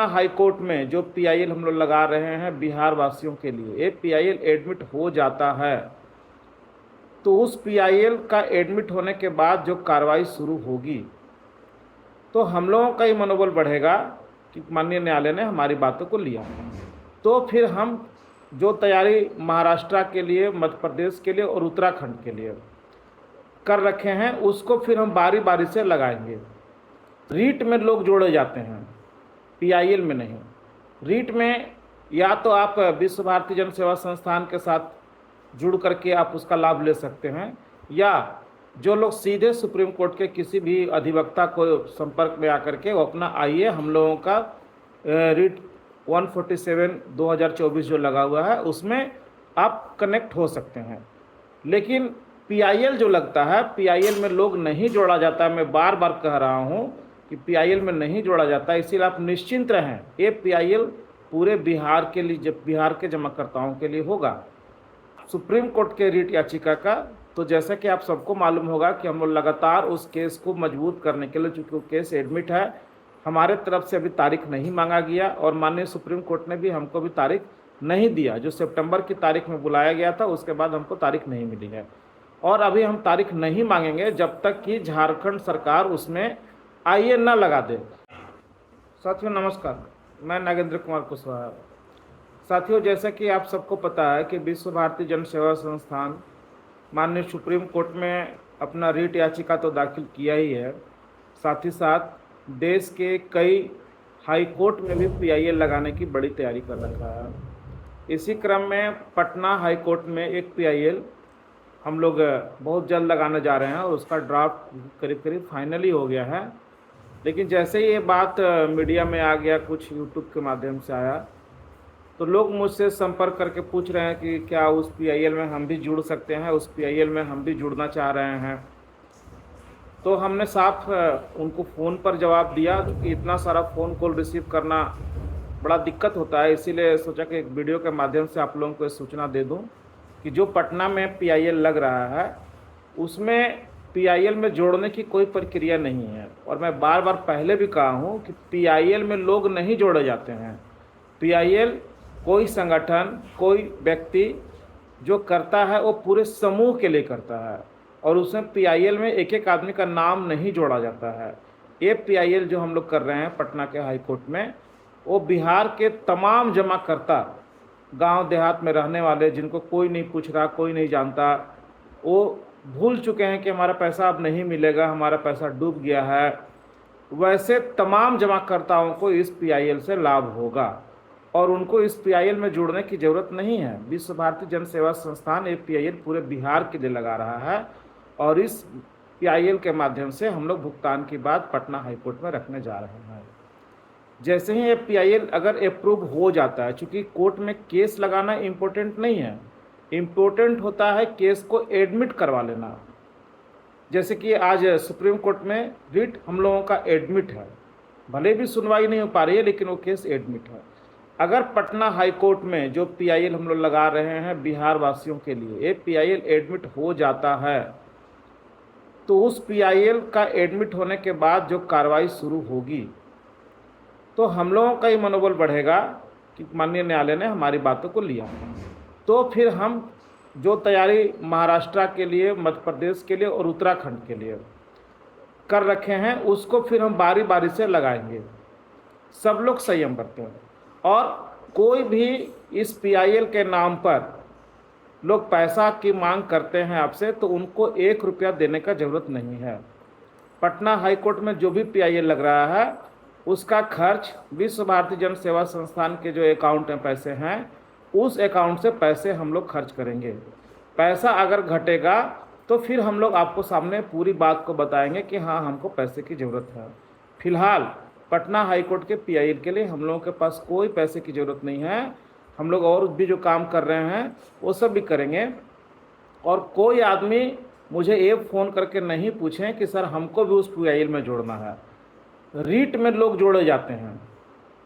Patna high court में जो PIL हम लोग लगा रहे हैं बिहार वासियों के लिए, ये पीआईएल एडमिट हो जाता है तो उस पीआईएल का एडमिट होने के बाद जो कार्रवाई शुरू होगी तो हम लोगों का ही मनोबल बढ़ेगा कि माननीय न्यायालय ने हमारी बातों को लिया। तो फिर हम जो तैयारी महाराष्ट्र के लिए, मध्य प्रदेश के लिए और उत्तराखंड के लिए कर रखे हैं उसको फिर हम बारी बारी से लगाएंगे। रीट में लोग जोड़े जाते हैं, पीआईएल में नहीं। रीट में या तो आप विश्व भारती जन सेवा संस्थान के साथ जुड़ करके आप उसका लाभ ले सकते हैं, या जो लोग सीधे सुप्रीम कोर्ट के किसी भी अधिवक्ता को संपर्क में आकर के वो अपना आइए, हम लोगों का रीट 147 2024 जो लगा हुआ है उसमें आप कनेक्ट हो सकते हैं। लेकिन पीआईएल जो लगता है, पीआईएल में लोग नहीं जोड़ा जाता, मैं बार बार कह रहा हूँ कि पीआईएल में नहीं जोड़ा जाता, इसीलिए आप निश्चिंत रहें। ये पीआईएल पूरे बिहार के लिए, बिहार के जमाकर्ताओं के लिए होगा। सुप्रीम कोर्ट के रीट याचिका का, तो जैसा कि आप सबको मालूम होगा कि हम लोग लगातार उस केस को मजबूत करने के लिए, चूँकि वो केस एडमिट है, हमारे तरफ से अभी तारीख नहीं मांगा गया और माननीय सुप्रीम कोर्ट ने भी हमको भी तारीख नहीं दिया। जो सितंबर की तारीख में बुलाया गया था उसके बाद हमको तारीख नहीं मिली है, और अभी हम तारीख नहीं मांगेंगे जब तक कि झारखंड सरकार उसमें आईए न लगा दे। साथियों नमस्कार, मैं नागेंद्र कुमार कुशवाहा। साथियों, जैसा कि आप सबको पता है कि विश्व भारती जन सेवा संस्थान माननीय सुप्रीम कोर्ट में अपना रीट याचिका तो दाखिल किया ही है, साथ ही साथ देश के कई हाई कोर्ट में भी पीआईएल लगाने की बड़ी तैयारी कर रखा है। इसी क्रम में पटना हाई कोर्ट में एक पीआईएल हम लोग बहुत जल्द लगाने जा रहे हैं और उसका ड्राफ्ट करीब करीब फाइनली हो गया है। लेकिन जैसे ही ये बात मीडिया में आ गया, कुछ यूट्यूब के माध्यम से आया, तो लोग मुझसे संपर्क करके पूछ रहे हैं कि क्या उस पीआईएल में हम भी जुड़ सकते हैं, उस पीआईएल में हम भी जुड़ना चाह रहे हैं। तो हमने साफ उनको फ़ोन पर जवाब दिया, क्योंकि इतना सारा फ़ोन कॉल रिसीव करना बड़ा दिक्कत होता है, इसीलिए सोचा कि एक वीडियो के माध्यम से आप लोगों को सूचना दे दूं कि जो पटना में पीआईएल लग रहा है उसमें पीआईएल में जोड़ने की कोई प्रक्रिया नहीं है। और मैं बार बार पहले भी कहा हूं कि पीआईएल में लोग नहीं जोड़े जाते हैं। पीआईएल कोई संगठन, कोई व्यक्ति जो करता है वो पूरे समूह के लिए करता है, और उसमें पीआईएल में एक एक आदमी का नाम नहीं जोड़ा जाता है। ये पीआईएल जो हम लोग कर रहे हैं पटना के हाई कोर्ट में, वो बिहार के तमाम जमाकर्ता, गांव देहात में रहने वाले, जिनको कोई नहीं पूछ रहा, कोई नहीं जानता, वो भूल चुके हैं कि हमारा पैसा अब नहीं मिलेगा, हमारा पैसा डूब गया है, वैसे तमाम जमाकर्ताओं को इस पीआईएल से लाभ होगा और उनको इस पीआईएल में जुड़ने की ज़रूरत नहीं है। विश्व भारती जन सेवा संस्थान ये पीआईएल पूरे बिहार के लिए लगा रहा है और इस पीआईएल के माध्यम से हम लोग भुगतान की बात पटना हाईकोर्ट में रखने जा रहे हैं। जैसे ही ये पीआईएल अगर अप्रूव हो जाता है, चूँकि कोर्ट में केस लगाना इम्पोर्टेंट नहीं है, इम्पोर्टेंट होता है केस को एडमिट करवा लेना। जैसे कि आज सुप्रीम कोर्ट में रीट हम लोगों का एडमिट है, भले भी सुनवाई नहीं हो पा रही है लेकिन वो केस एडमिट है। अगर पटना हाई कोर्ट में जो पीआईएल हम लोग लगा रहे हैं बिहार वासियों के लिए, ये पीआईएल एडमिट हो जाता है तो उस पीआईएल का एडमिट होने के बाद जो कार्रवाई शुरू होगी तो हम लोगों का ही मनोबल बढ़ेगा कि माननीय न्यायालय ने हमारी बातों को लिया। तो फिर हम जो तैयारी महाराष्ट्र के लिए, मध्य प्रदेश के लिए और उत्तराखंड के लिए कर रखे हैं उसको फिर हम बारी बारी से लगाएंगे। सब लोग संयम बरतें, और कोई भी इस पीआईएल के नाम पर लोग पैसा की मांग करते हैं आपसे तो उनको 1 रुपया देने का ज़रूरत नहीं है। पटना हाई कोर्ट में जो भी पीआईएल लग रहा है उसका खर्च विश्व भारती जन सेवा संस्थान के जो अकाउंट में पैसे हैं उस अकाउंट से पैसे हम लोग खर्च करेंगे। पैसा अगर घटेगा तो फिर हम लोग आपको सामने पूरी बात को बताएंगे कि हाँ हमको पैसे की ज़रूरत है। फिलहाल पटना हाई कोर्ट के पीआईएल के लिए हम लोगों के पास कोई पैसे की ज़रूरत नहीं है। हम लोग और भी जो काम कर रहे हैं वो सब भी करेंगे। और कोई आदमी मुझे ये फ़ोन करके नहीं पूछें कि सर हमको भी उस पीआईएल में जोड़ना है। रीट में लोग जोड़े जाते हैं,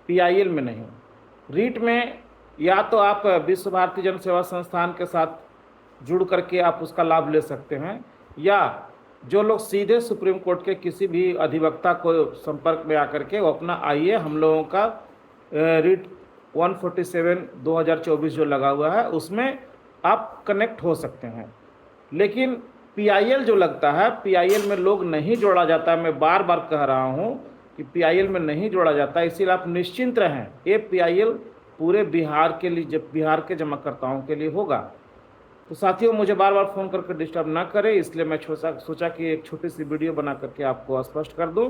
पीआईएल में नहीं। रीट में या तो आप विश्व भारती जन सेवा संस्थान के साथ जुड़ करके आप उसका लाभ ले सकते हैं, या जो लोग सीधे सुप्रीम कोर्ट के किसी भी अधिवक्ता को संपर्क में आकर के वो अपना आइए, हम लोगों का रीट 147 2024 जो लगा हुआ है उसमें आप कनेक्ट हो सकते हैं। लेकिन पीआईएल जो लगता है, पीआईएल में लोग नहीं जोड़ा जाता है। मैं बार बार कह रहा हूं कि पीआईएल में नहीं जोड़ा जाता, इसीलिए आप निश्चिंत रहें। ये पीआईएल पूरे बिहार के लिए, जब बिहार के जमाकर्ताओं के लिए होगा। तो साथियों, मुझे बार बार फ़ोन करके डिस्टर्ब ना करें, इसलिए मैं सोचा कि एक छोटी सी वीडियो बना करके आपको स्पष्ट कर दूं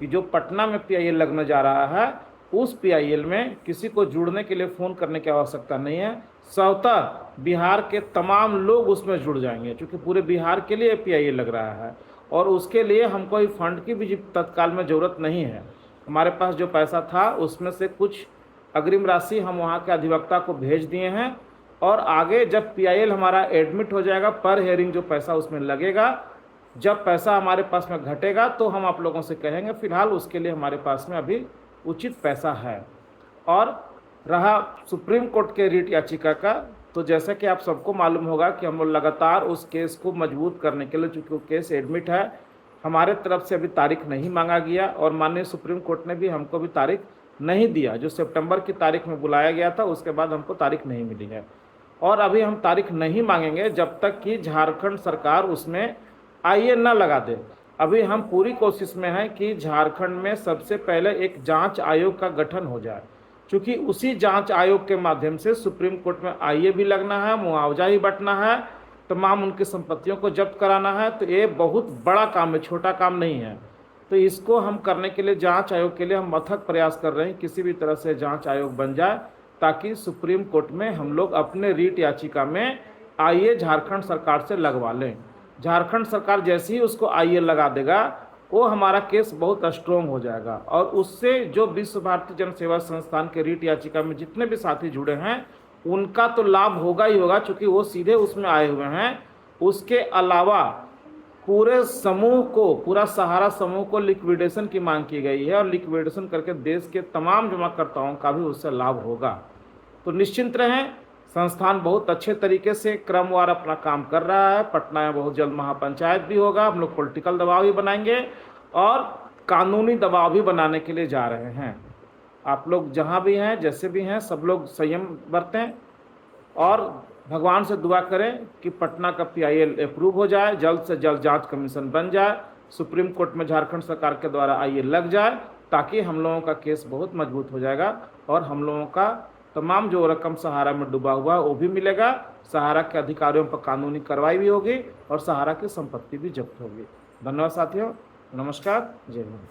कि जो पटना में पीआईएल लगने जा रहा है, उस पीआईएल में किसी को जुड़ने के लिए फ़ोन करने की आवश्यकता नहीं है। स्वतः बिहार के तमाम लोग उसमें जुड़ जाएंगे, क्योंकि पूरे बिहार के लिए पीआईएल लग रहा है और उसके लिए हमको कोई फंड की भी तत्काल में ज़रूरत नहीं है। हमारे पास जो पैसा था उसमें से कुछ अग्रिम राशि हम वहाँ के अधिवक्ता को भेज दिए हैं और आगे जब पीआईएल हमारा एडमिट हो जाएगा, पर हेयरिंग जो पैसा उसमें लगेगा, जब पैसा हमारे पास में घटेगा तो हम आप लोगों से कहेंगे। फिलहाल उसके लिए हमारे पास में अभी उचित पैसा है। और रहा सुप्रीम कोर्ट के रीट याचिका का, तो जैसा कि आप सबको मालूम होगा कि हम लोग लगातार उस केस को मजबूत करने के लिए, चूँकि वो केस एडमिट है, हमारे तरफ से अभी तारीख नहीं मांगा गया और माननीय सुप्रीम कोर्ट ने भी हमको भी तारीख नहीं दिया। जो सितंबर की तारीख में बुलाया गया था उसके बाद हमको तारीख नहीं मिली है और अभी हम तारीख नहीं मांगेंगे जब तक कि झारखंड सरकार उसमें आईए न लगा दे। अभी हम पूरी कोशिश में हैं कि झारखंड में सबसे पहले एक जांच आयोग का गठन हो जाए, क्योंकि उसी जांच आयोग के माध्यम से सुप्रीम कोर्ट में आईए भी लगना है, मुआवजा ही बंटना है, तमाम उनकी संपत्तियों को जब्त कराना है। तो ये बहुत बड़ा काम है, छोटा काम नहीं है। तो इसको हम करने के लिए, जांच आयोग के लिए हम अथक प्रयास कर रहे हैं, किसी भी तरह से जांच आयोग बन जाए ताकि सुप्रीम कोर्ट में हम लोग अपने रीट याचिका में आईए झारखंड सरकार से लगवा लें। झारखंड सरकार जैसे ही उसको आईए लगा देगा, वो हमारा केस बहुत स्ट्रोंग हो जाएगा और उससे जो विश्व भारती जन सेवा संस्थान के रीट याचिका में जितने भी साथी जुड़े हैं उनका तो लाभ होगा ही होगा, चूँकि वो सीधे उसमें आए हुए हैं। उसके अलावा पूरे समूह को, पूरा सहारा समूह को लिक्विडेशन की मांग की गई है और लिक्विडेशन करके देश के तमाम जमाकर्ताओं का भी उससे लाभ होगा। तो निश्चिंत रहें, संस्थान बहुत अच्छे तरीके से क्रमवार अपना काम कर रहा है। पटना में बहुत जल्द महापंचायत भी होगा। हम लोग पॉलिटिकल दबाव भी बनाएंगे और कानूनी दबाव भी बनाने के लिए जा रहे हैं। आप लोग जहां भी हैं, जैसे भी हैं, सब लोग संयम बरतें और भगवान से दुआ करें कि पटना का पीआईएल अप्रूव हो जाए, जल्द से जल्द जांच कमीशन बन जाए, सुप्रीम कोर्ट में झारखंड सरकार के द्वारा आईए लग जाए, ताकि हम लोगों का केस बहुत मजबूत हो जाएगा और हम लोगों का तमाम जो रकम सहारा में डूबा हुआ है वो भी मिलेगा। सहारा के अधिकारियों पर कानूनी कार्रवाई भी होगी और सहारा की संपत्ति भी जब्त होगी। धन्यवाद साथियों, नमस्कार, जय हिंद।